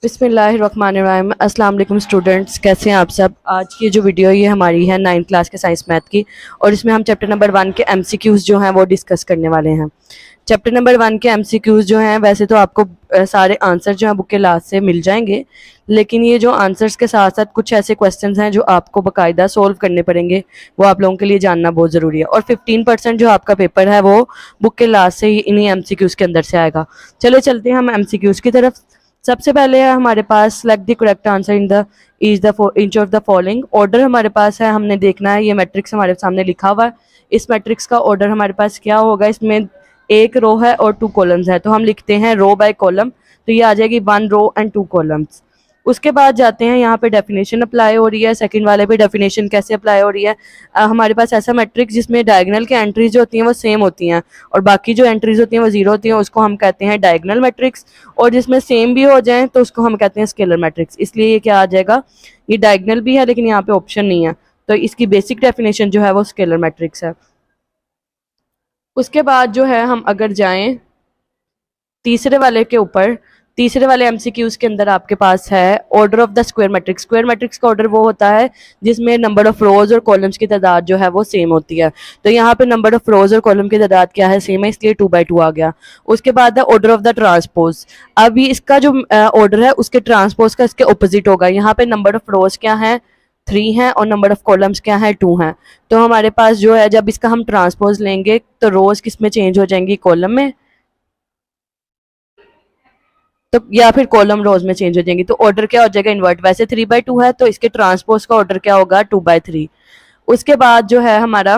बिस्मिल्लाहिर्रहमानिर्रहीम। अस्सलाम वालेकुम स्टूडेंट्स, कैसे हैं आप सब। आज की जो वीडियो ये हमारी है 9th क्लास के साइंस मैथ की, और इसमें हम चैप्टर नंबर 1 के एमसीक्यूज़ जो हैं वो डिस्कस करने वाले हैं। चैप्टर नंबर 1 के एमसीक्यूज़ जो हैं वैसे तो आपको सारे आंसर जो हैं बुक के लास्ट से मिल जाएंगे, लेकिन ये जो आंसर्स के साथ साथ कुछ ऐसे क्वेश्चंस हैं जो आपको बाकायदा सोल्व करने पड़ेंगे, वो आप लोगों के लिए जानना बहुत ज़रूरी है। और 15% जो आपका पेपर है वो बुक के लास्ट से ही इन्हीं एमसीक्यूज़ के अंदर से आएगा। चलो चलते हैं हम एमसीक्यूज़ की तरफ। सबसे पहले है हमारे पास select the correct answer in the each of the following. Order हमारे पास है, हमने देखना है, ये मैट्रिक्स हमारे सामने लिखा हुआ है। इस मैट्रिक्स का ऑर्डर हमारे पास क्या होगा, इसमें एक रो है और 2 कॉलम्स है, तो हम लिखते हैं रो बाय कॉलम, तो ये आ जाएगी 1 रो एंड 2 कॉलम्स। उसके बाद जाते हैं, यहाँ पे डेफिनेशन अप्लाई हो रही है। सेकंड वाले पे डेफिनेशन कैसे अप्लाई हो रही है। हमारे पास ऐसा मैट्रिक्स जिसमें डायगोनल की एंट्रीज जो होती हैं वो सेम होती हैं और बाकी जो एंट्रीज होती हैं वो जीरो होती हैं, उसको हम कहते हैं डायगोनल मैट्रिक्स। और जिसमें सेम भी हो जाए तो उसको हम कहते हैं स्केलर मैट्रिक्स। इसलिए ये क्या आ जाएगा, ये डायगोनल भी है लेकिन यहाँ पे ऑप्शन नहीं है, तो इसकी बेसिक डेफिनेशन जो है वो स्केलर मैट्रिक्स है। उसके बाद जो है हम अगर जाएं तीसरे वाले के ऊपर, तीसरे वाले एमसीक्यूज के अंदर आपके पास है order of the square matrix. Square matrix का ऑर्डर वो होता है जिसमें नंबर ऑफ रोज और कॉलम्स की तादाद जो है वो सेम होती है। तो यहाँ पे नंबर ऑफ रोज और कॉलम की तादाद क्या है, सेम है, इसलिए 2/2 आ गया। उसके बाद है ऑर्डर ऑफ द ट्रांसपोज। अभी इसका जो ऑर्डर है उसके ट्रांसपोज का इसके ऑपोजिट होगा। यहाँ पे नंबर ऑफ रोज क्या है, 3 है, और नंबर ऑफ कॉलम्स क्या है, 2 है। तो हमारे पास जो है, जब इसका हम ट्रांसपोज लेंगे तो रोज किस में चेंज हो जाएंगी, कॉलम में, तो या फिर कॉलम रोज में चेंज हो जाएंगी। तो ऑर्डर क्या हो जाएगा, इन्वर्ट। वैसे 3/2 है तो इसके ट्रांसपोज का ऑर्डर क्या होगा, 2/3। उसके बाद जो है हमारा,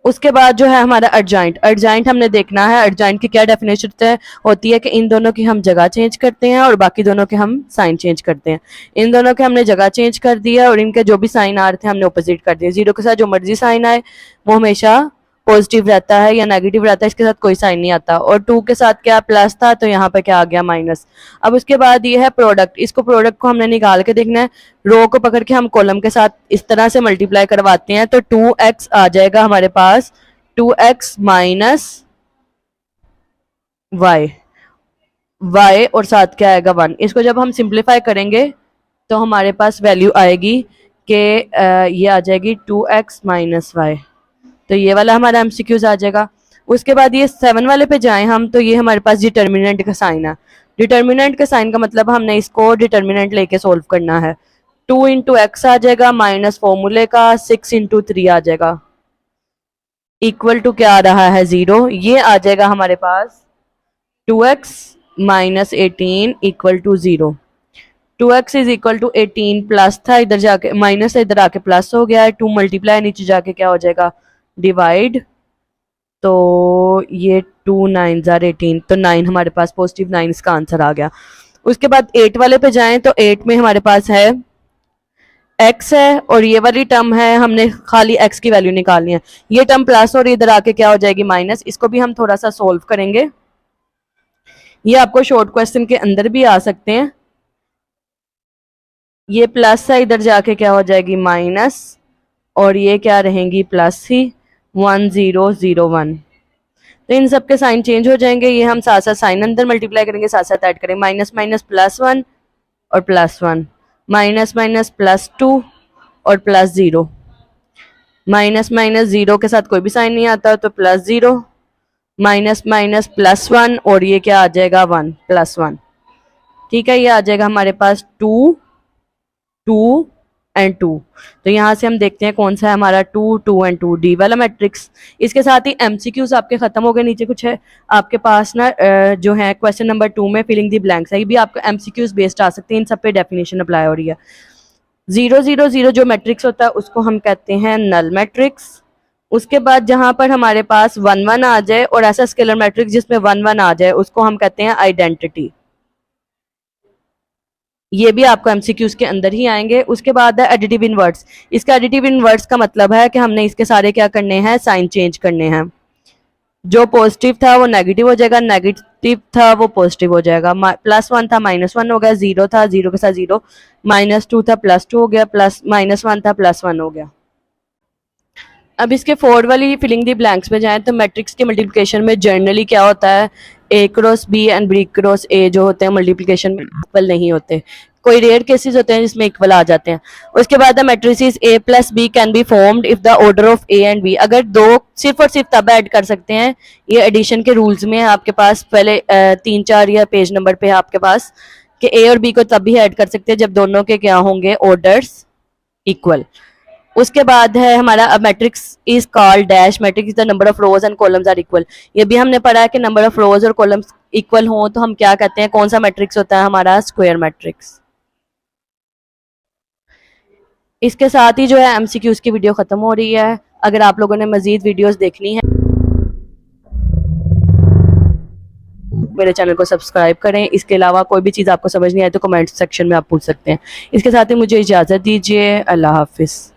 उसके बाद जो है हमारा अर्जाइंट। अर्जाइंट हमने देखना है, अर्जाइंट की क्या डेफिनेशन होती है कि इन दोनों की हम जगह चेंज करते हैं और बाकी दोनों के हम साइन चेंज करते हैं। इन दोनों के हमने जगह चेंज कर दिया और इनके जो भी साइन आ रहे थे हमने अपोजिट कर दिया। जीरो के साथ जो मर्जी साइन आए वो हमेशा पॉजिटिव रहता है या नेगेटिव रहता है, इसके साथ कोई साइन नहीं आता। और 2 के साथ क्या प्लस था, तो यहाँ पे क्या आ गया, माइनस। अब उसके बाद ये है प्रोडक्ट। इसको प्रोडक्ट को हमने निकाल के देखना है। रो को पकड़ के हम कॉलम के साथ इस तरह से मल्टीप्लाई करवाते हैं तो 2x आ जाएगा हमारे पास, 2x माइनस वाई, y और साथ क्या आएगा, 1। इसको जब हम सिंप्लीफाई करेंगे तो हमारे पास वैल्यू आएगी कि ये आ जाएगी 2x माइनस वाई। तो ये वाला हमारा एमसीक्यूज आ जाएगा। उसके बाद ये 7 वाले पे जाएं हम, तो ये हमारे पास डिटर्मिनेंट का साइन है। डिटर्मिनेंट के साइन का मतलब हमने इसको डिटर्मिनेंट लेके सोल्व करना है। 2 इंटू एक्स आ जाएगा माइनस फॉर्मूले का 6 इंटू 3 आ जाएगा, इक्वल टू क्या आ रहा है, 0। ये आ जाएगा हमारे पास 2x minus 18 equal to 0। 2x is equal to 18, plus था इधर जाके माइनस है, इधर आके प्लस हो गया है। 2 मल्टीप्लाई नीचे जाके क्या हो जाएगा, डिवाइड। तो ये 2 9 जार 18, तो 9 हमारे पास पॉजिटिव 9 इसका आंसर आ गया। उसके बाद 8 वाले पे जाएं तो 8 में हमारे पास है x है और ये वाली टर्म है, हमने खाली x की वैल्यू निकालनी है। ये टर्म प्लस और इधर आके क्या हो जाएगी, माइनस। इसको भी हम थोड़ा सा सोल्व करेंगे, ये आपको शॉर्ट क्वेश्चन के अंदर भी आ सकते हैं। ये प्लस है, इधर जाके क्या हो जाएगी, माइनस, और ये क्या रहेंगी, प्लस ही। 1 0 0 1, तो इन सब के साइन चेंज हो जाएंगे। ये हम साथ साथ साइन अंदर मल्टीप्लाई करेंगे, साथ साथ ऐड करेंगे। माइनस माइनस प्लस 1 और प्लस 1, माइनस माइनस प्लस 2 और प्लस 0, माइनस माइनस 0 के साथ कोई भी साइन नहीं आता तो प्लस 0, माइनस माइनस प्लस 1, और ये क्या आ जाएगा, 1 प्लस 1। ठीक है, ये आ जाएगा हमारे पास 2 2 एंड 2। तो यहाँ से हम देखते हैं कौन सा है हमारा 2 2 एंड 2, डी वाला मैट्रिक्स। इसके साथ ही एमसीक्यूज आपके खत्म हो गए। नीचे कुछ है आपके पास ना, जो है क्वेश्चन नंबर 2 में फिलिंग दी ब्लैंक्स है, ये भी आपको एमसीक्यूज बेस्ड आ सकते हैं, इन सब पे डेफिनेशन अप्लाई हो रही है। 0 0 0 जो मैट्रिक्स होता है उसको हम कहते हैं नल मैट्रिक्स। उसके बाद जहां पर हमारे पास 1 1 आ जाए और ऐसा स्केलर मैट्रिक्स जिसमें 1 1 आ जाए उसको हम कहते हैं आइडेंटिटी। ये भी आपको एमसीक्यूज के अंदर ही आएंगे। उसके बाद है एडिटिव इनवर्ट्स। इसका एडिटिव इनवर्ट्स का मतलब है कि हमने इसके सारे क्या करने हैं, साइन चेंज करने हैं। जो पॉजिटिव था वो नेगेटिव हो जाएगा, नेगेटिव था वो पॉजिटिव हो जाएगा। प्लस 1 था माइनस 1 हो गया, 0 था 0 के साथ 0, माइनस 2 था प्लस 2 हो गया, प्लस माइनस 1 था प्लस 1 हो गया। अब इसके फोर्ड वाली फिलिंग दी ब्लैंक्स में जाएं तो मैट्रिक्स के मल्टीप्लिकेशन में जनरली क्या होता है A cross B and B cross A जो होते हैं मल्टीप्लिकेशन में इक्वल नहीं होते, कोई रेयर केसेस होते हैं जिसमें इक्वल आ जाते हैं। उसके बाद the matrices A plus B can be formed if the order of A and B, अगर दो सिर्फ और सिर्फ तब ऐड कर सकते हैं, ये एडिशन के रूल्स में है आपके पास, पहले 3-4 या पेज नंबर पे है आपके पास कि ए और बी को तब भी ऐड कर सकते हैं जब दोनों के क्या होंगे, ऑर्डर्स इक्वल। उसके बाद है हमारा matrix is called dash matrix is the number of rows and columns are equal. ये भी हमने पढ़ा है कि नंबर ऑफ रोज और कॉलम्स इक्वल हो तो हम क्या कहते हैं, कौन सा मैट्रिक्स होता है हमारा, स्क्वायर मैट्रिक्स। इसके साथ ही जो है एमसीक्यूज की वीडियो खत्म हो रही है। अगर आप लोगों ने मजीद वीडियोस देखनी है मेरे चैनल को सब्सक्राइब करें। इसके अलावा कोई भी चीज़ आपको समझ नहीं आए तो कमेंट सेक्शन में आप पूछ सकते हैं। इसके साथ ही मुझे इजाज़त दीजिए। अल्लाह हाफिज़।